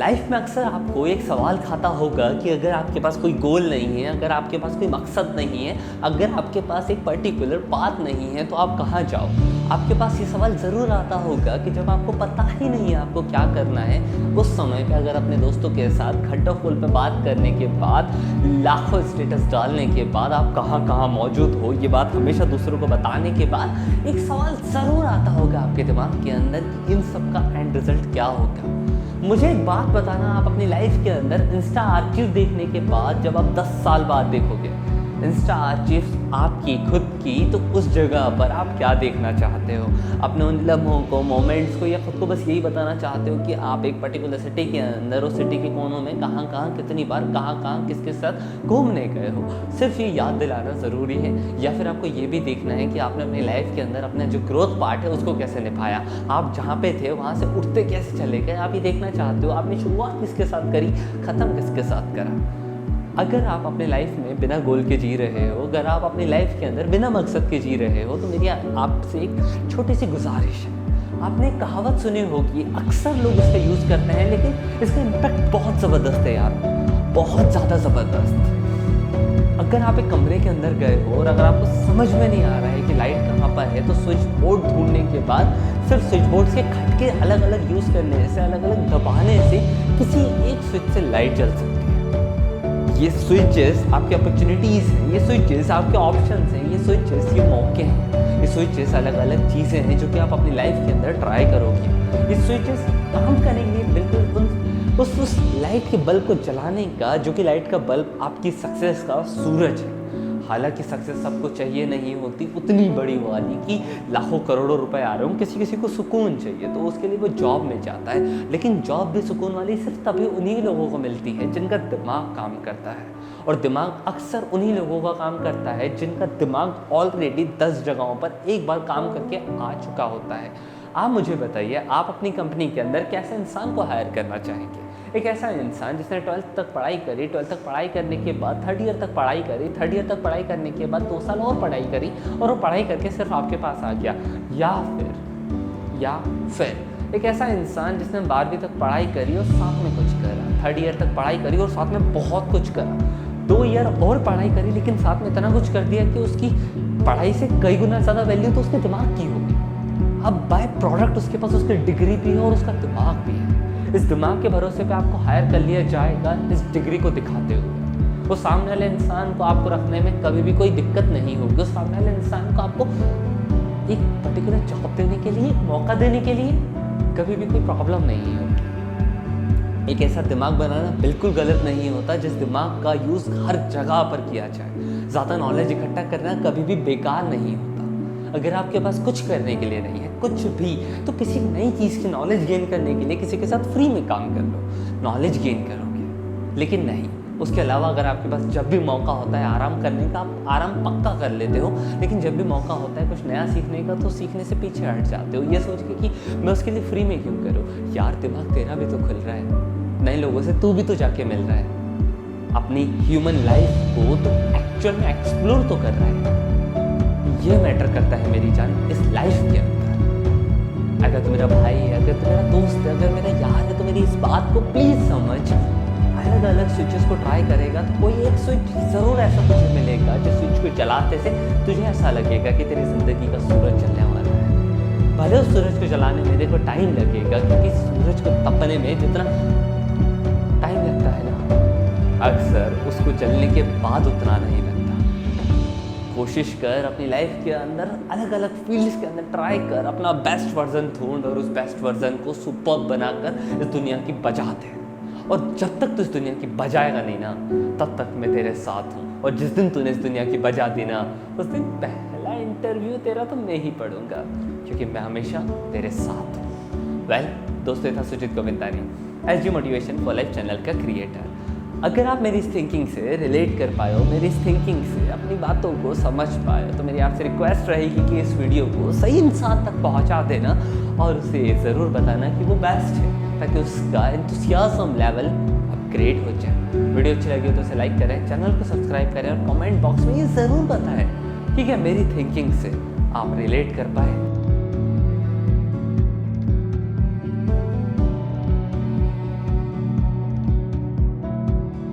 Life में अक्सर आपको एक सवाल खाता होगा कि अगर आपके पास कोई गोल नहीं है, अगर आपके पास कोई मकसद नहीं है, अगर आपके पास एक पर्टिकुलर पाथ नहीं है तो आप कहाँ जाओ। आपके पास ये सवाल ज़रूर आता होगा कि जब आपको पता ही नहीं है आपको क्या करना है, उस समय पे अगर अपने दोस्तों के साथ खड्डा फूल पे बात करने के बाद, लाखों स्टेटस डालने के बाद आप कहाँ कहाँ मौजूद हो, ये बात हमेशा दूसरों को बताने के बाद एक सवाल ज़रूर आता होगा आपके दिमाग के अंदर कि इन सब का एंड रिजल्ट क्या होगा। मुझे एक बात बताना, आप अपनी लाइफ के अंदर इंस्टा आर्चिव देखने के बाद जब आप 10 साल बाद देखोगे इंस्टा आर्चिव्स आपकी खुद की, तो उस जगह पर आप क्या देखना चाहते हो? अपने उन लम्हों को, मोमेंट्स को, या खुद को बस यही बताना चाहते हो कि आप एक पर्टिकुलर सिटी के अंदर, उस सिटी के कोनों में कहाँ कहाँ कितनी बार, कहाँ कहाँ किसके साथ घूमने गए हो? सिर्फ ये याद दिलाना ज़रूरी है, या फिर आपको ये भी देखना है कि आपने अपनी लाइफ के अंदर अपना जो ग्रोथ पार्ट है उसको कैसे निभाया? आप जहाँ पे थे वहाँ से उठते कैसे चले गए? आप ये देखना चाहते हो आपने शुरुआत किसके साथ करी, ख़त्म किसके साथ करा? अगर आप अपने लाइफ में बिना गोल के जी रहे हो, अगर आप अपनी लाइफ के अंदर बिना मकसद के जी रहे हो, तो मेरी आपसे एक छोटी सी गुजारिश है। आपने एक कहावत सुनी होगी, अक्सर लोग इसका यूज़ करते हैं, लेकिन इसका इम्पैक्ट बहुत ज़बरदस्त है यार, बहुत ज़्यादा ज़बरदस्त। अगर आप एक कमरे के अंदर गए हो और अगर आपको समझ में नहीं आ रहा है कि लाइट कहाँ पर है, तो स्विच बोर्ड ढूंढने के बाद सिर्फ स्विच बोर्ड के खटके अलग अलग यूज़ करने से, अलग अलग दबाने से किसी एक स्विच से लाइट जल सकती है। ये स्विचेस आपके अपॉर्चुनिटीज़ हैं, ये स्विचेस आपके ऑप्शंस हैं, ये स्विचेस ये मौके हैं, ये स्विचेस अलग अलग चीज़ें हैं जो कि आप अपनी लाइफ के अंदर ट्राई करोगे। ये स्विचेस काम करेंगे बिल्कुल उस लाइट के बल्ब को जलाने का, जो कि लाइट का बल्ब आपकी सक्सेस का सूरज है। हालांकि सक्सेस सबको चाहिए नहीं होती उतनी बड़ी वाली कि लाखों करोड़ों रुपए आ रहे हो, किसी किसी को सुकून चाहिए तो उसके लिए वो जॉब में जाता है, लेकिन जॉब भी सुकून वाली सिर्फ तभी उन्हीं लोगों को मिलती है जिनका दिमाग काम करता है। और दिमाग अक्सर उन्हीं लोगों का काम करता है जिनका दिमाग ऑलरेडी 10 जगहों पर एक बार काम करके आ चुका होता है। आप मुझे बताइए, आप अपनी कंपनी के अंदर कैसे इंसान को हायर करना चाहेंगे? एक ऐसा इंसान जिसने 12th तक पढ़ाई करी, 12th तक पढ़ाई करने के बाद 3rd ईयर तक पढ़ाई करी, 3rd ईयर तक पढ़ाई करने के बाद 2 साल और पढ़ाई करी और वो पढ़ाई करके सिर्फ आपके पास आ गया। या फिर एक ऐसा इंसान जिसने 12वीं तक पढ़ाई करी और साथ में कुछ करा, 3rd ईयर तक पढ़ाई करी और साथ में बहुत कुछ करा, 2 ईयर और पढ़ाई करी लेकिन साथ में इतना कुछ कर दिया कि उसकी पढ़ाई से कई गुना ज़्यादा वैल्यू तो उसके दिमाग की होगी। अब बाय प्रोडक्ट उसके पास उसकी डिग्री भी है और उसका दिमाग भी है। इस दिमाग के भरोसे पे आपको हायर कर लिया जाएगा इस डिग्री को दिखाते हुए। वो सामने वाले इंसान को आपको रखने में कभी भी कोई दिक्कत नहीं होगी। उस सामने वाले इंसान को आपको एक पर्टिकुलर जॉब देने के लिए, मौका देने के लिए कभी भी कोई प्रॉब्लम नहीं होगी। एक ऐसा दिमाग बनाना बिल्कुल गलत नहीं होता जिस दिमाग का यूज़ हर जगह पर किया जाए। ज़्यादा नॉलेज इकट्ठा करना कभी भी बेकार नहीं होता। अगर आपके पास कुछ करने के लिए नहीं है, कुछ भी, तो किसी नई चीज़ की नॉलेज गेन करने के लिए किसी के साथ फ्री में काम कर लो, नॉलेज गेन करोगे। लेकिन नहीं, उसके अलावा अगर आपके पास जब भी मौका होता है आराम करने का, आप आराम पक्का कर लेते हो, लेकिन जब भी मौका होता है कुछ नया सीखने का तो सीखने से पीछे हट जाते हो, ये सोच के कि मैं उसके लिए फ्री में क्यों करूँ। यार दिमाग तेरा भी तो खुल रहा है, नए लोगों से तू भी तो जाके मिल रहा है, अपनी ह्यूमन लाइफ को तो एक्चुअल में एक्सप्लोर तो कर रहा है। ये मैटर करता है मेरी जान इस लाइफ के अंदर। अगर तू मेरा भाई है, अगर तू मेरा दोस्त है, अगर मेरा यार है, तो मेरी इस बात को प्लीज़ समझ। अलग अलग स्विचेस को ट्राई करेगा तो कोई एक स्विच ज़रूर ऐसा तुझे मिलेगा जिस स्विच को जलाते से तुझे ऐसा लगेगा कि तेरी ज़िंदगी का सूरज जलने वाला है। भले उस सूरज को जलाने में देखो टाइम लगेगा, क्योंकि सूरज को तपने में जितना टाइम लगता है ना, अक्सर उसको जलने के बाद उतना नहीं लगता। कोशिश कर अपनी लाइफ के अंदर अलग अलग फील्ड्स के अंदर ट्राई कर, अपना बेस्ट वर्जन ढूंढ और उस बेस्ट वर्जन को सुपर्ब बनाकर इस दुनिया की बजा दे। और जब तक तू इस दुनिया की बजाएगा नहीं ना, तब तक मैं तेरे साथ हूँ। और जिस दिन तूने इस दुनिया की बजा दी ना, उस दिन पहला इंटरव्यू तेरा तो मैं ही पढ़ूंगा, क्योंकि मैं हमेशा तेरे साथ हूँ। वेल दोस्तों, था Sujit Govindani, SG motivation for life channel का क्रिएटर। अगर आप मेरी इस थिंकिंग से रिलेट कर पाए हो, मेरी इस थिंकिंग से अपनी बातों को समझ पाए हो, तो मेरी आपसे रिक्वेस्ट रहेगी कि इस वीडियो को सही इंसान तक पहुंचा देना और उसे ज़रूर बताना कि वो बेस्ट है, ताकि उसका एंथुसियाज्म लेवल अपग्रेड हो जाए। वीडियो अच्छी लगी हो तो उसे लाइक करें, चैनल को सब्सक्राइब करें और कमेंट बॉक्स में ये ज़रूर बताएं कि क्या मेरी थिंकिंग से आप रिलेट कर पाए।